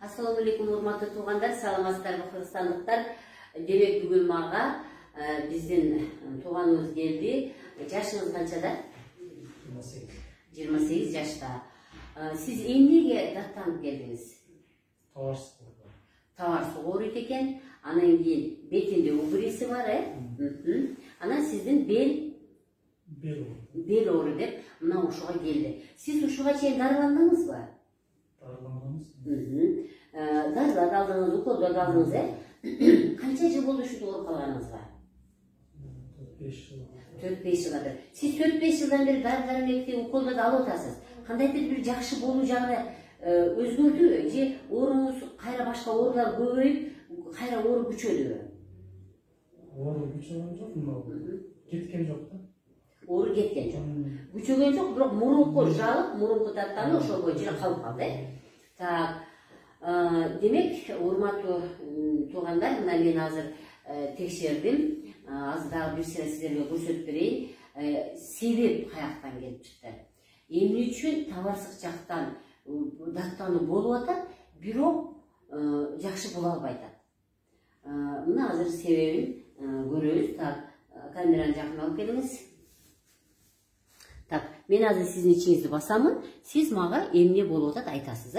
Assalamu алейкум, урматтуу туугандар, саламатсыздарбы кыргызстандыктар. Демек бүгүн мага биздин тууганыбыз келди. Жашыңыз канчада? 28 жашта. Сиз эмнеге даттанып келдиңиз? Товар ооруйт экен. Анан кийин бетинде угриси бар, Анан сиздин бел оору деп мына ушуга келди. Сиз ушуга чейин дарыландыңызбы? Дарыландыңыз? Дарылар алдыңыз, уколдор алдыңыз, Канча жыл болду ушинтип ооруп калганыңызга? 4-5 жылдан бери. Сиз 4-5 жылдан бери дары-дармекти, уколдорду алып атасыз. Кандайдыр бир жакшы болуу жагы өзгөрдүбү? Же ооруңуз кайра башка оорулар көбөйүп, кайра оору күчөдүбү? Оору күчөгөн жок, кеткен жок да. Оору кеткен жок. Күчөгөн жок, бирок мурунку жалып, мурунку даттануу ошол боюнча калып калды. Так, демек, урматтуу туугандар, мына мен азыр текшердим. Азыр дагы бир сыйра сиздерге көрсөтүп берейин. Себеп каяктан келип чыкты. Эмне үчүн табарсык жактан даттануу болуп атат, бирок жакшы боло албай атат. Мына азыр себебин көрөбүз. Так, камераны жакын алып келиңиз. Так, мен азыр сиздин ичиңизди басамын. Сиз мага эмне болуп атат айтасыз,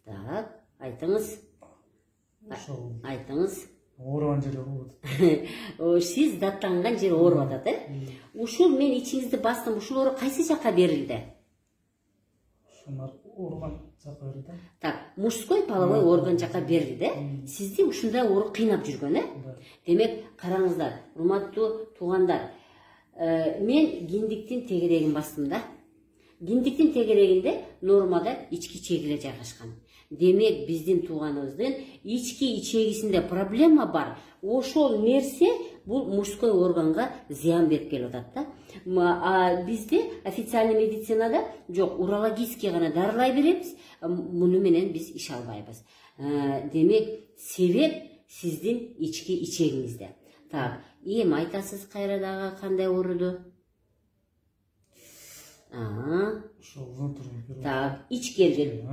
Так, айтыңыз. Айтыңыз. Ооруган жери ооруп атат. Сиз даттанган жер ооруп атат, Ушул мен ичиңизди бастым. Ушул оору кайсы жакка берилди? Ушунар ооруган жакка берилди. Так, мужской половой орган жакка берилди, Сизди ушундай оору кыйнап жүргөн, Демек, караңыздар, урматтуу туугандар. Мен киндиктин тегерегин бастым да. Киндиктин тегерегинде нормада ички чегиле жайгашкан. Демек, биздин тууганыбыздын ички ичегисинде проблема бар. Ошол нерсе бул мужской органга зыян берип келип атат да. Бизде официальный медицинада жок, урологический гана дарылай беребиз. Муну менен биз иш албайбыз. Демек, себеп сиздин ички ичегиңизде. Так, эми айтасыз кайра дагы кандай ооруду? Так, ичкерге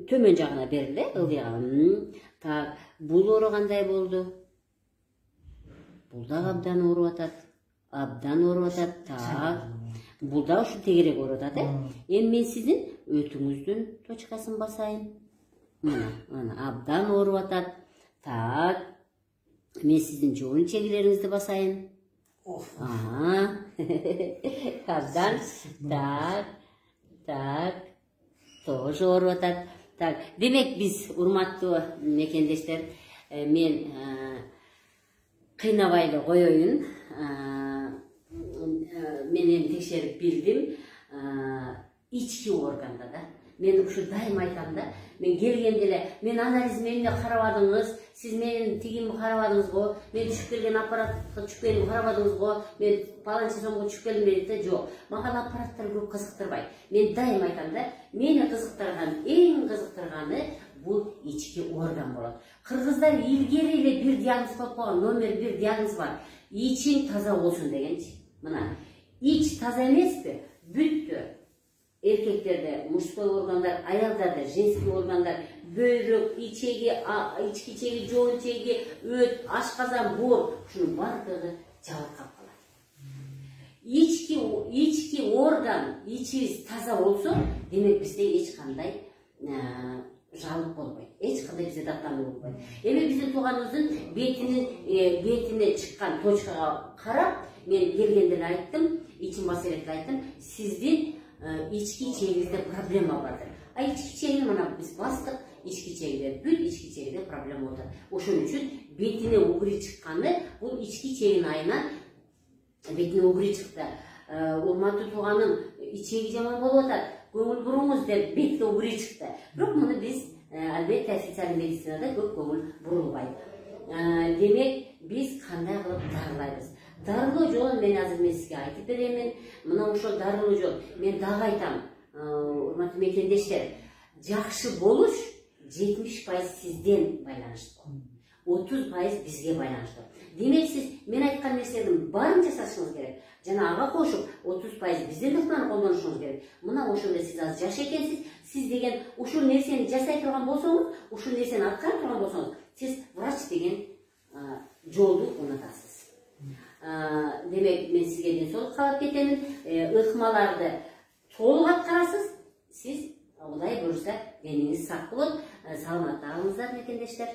төмөн жагына берилди, ылдыйга. Так, бул оору кандай болду? Бул дагы абдан ооруп атат. Абдан ооруп атат. Так, бул да ушу тегерек ооруп атат, Эми мен сиздин өтүңүздүн точкасын басайын. Мына, абдан ооруп атат. Так, мен сиздин жоон чегилериңизди басайын. Абдан. Так, тоже ооруп атат. Так, демек биз урматтуу мекендештер, мен кыйнабай эле коеюн. Мен эми текшерип билдим. Ички органда да. Мен ушу дайым айтам да. Мен келгенде эле, мен анализиме эмне карабадыңыз, сиз менин тигимди карабадыңызго, мен түшүп келген аппаратка түшүп келгенди карабадыңызго, мен паланча сомго түшүп келдим дейт, жок. Мага аппараттар көп кызыктырбайт. Мен дайым айтам да, мени кызыктырган, эң кызыктырганы бул ички орган болот. Кыргыздар илгери эле бир диагноз коюп койгон, номер 1 диагноз бар. Ичиң таза болсун дегенчи. Мына, ич таза эмеспи? Бүттү. Эркектерде мужской органдар, аялдарда женский органдар, бөйрөк, ичеги, ички ичеги, жоон чеги, өт, ашказан, боор, ушунун бардыгы жабыркап калат. Ички орган, ичибиз таза болсо, демек бизде эч кандай жалып болбойт. Эч кандай бизде даттануу болбойт. Эми биздин тууганыбыздын бетине чыккан точкага карап, мен келгенде эле айттым, ичин баса элек айттым, сиздин ички ичегиңизде проблема бардыр. Ички ичегини мына биз бастык, ички ичегиде бүт ички ичегиде проблема болот. Ошон үчүн бетине угри чыкканы, бул ички ичегинин айынан бетине угри чыкты. Урматтуу тууганым, ичеги жаман болуп атат, көңүл буруңуз деп бетине угри чыкты. Бирок муну биз албетте официальный медицинада көп көңүл бурулбайт. Демек, биз кандай кылып дарылайбыз? Дарылоо жолун мен азыр сизге айтып беремин. Мына ошол дарылоо жол. Мен дагы айтам, урматтуу мекендештер, жакшы болуш 70% сизден байланыштуу. 30% бизге байланыштуу. Демек сиз мен айткан нерселердин баарын жасашыңыз керек. Жана ага кошуп 30% биздин ыкманы колдонушуңуз керек. Мына ошол эле сиз азыр жаш экенсиз. Сиз деген ушул нерсени жасай турган болсоңуз, ушул нерсени аткара турган болсоңуз, сиз врач деген жолду унутасыз. Демек мен сизге ден соолук каалап кетемин. Ыкмаларды толук аткарасыз. Сиз Кудай буюрса денеңиз сак болот. Саламатта калыңыздар мекендештер.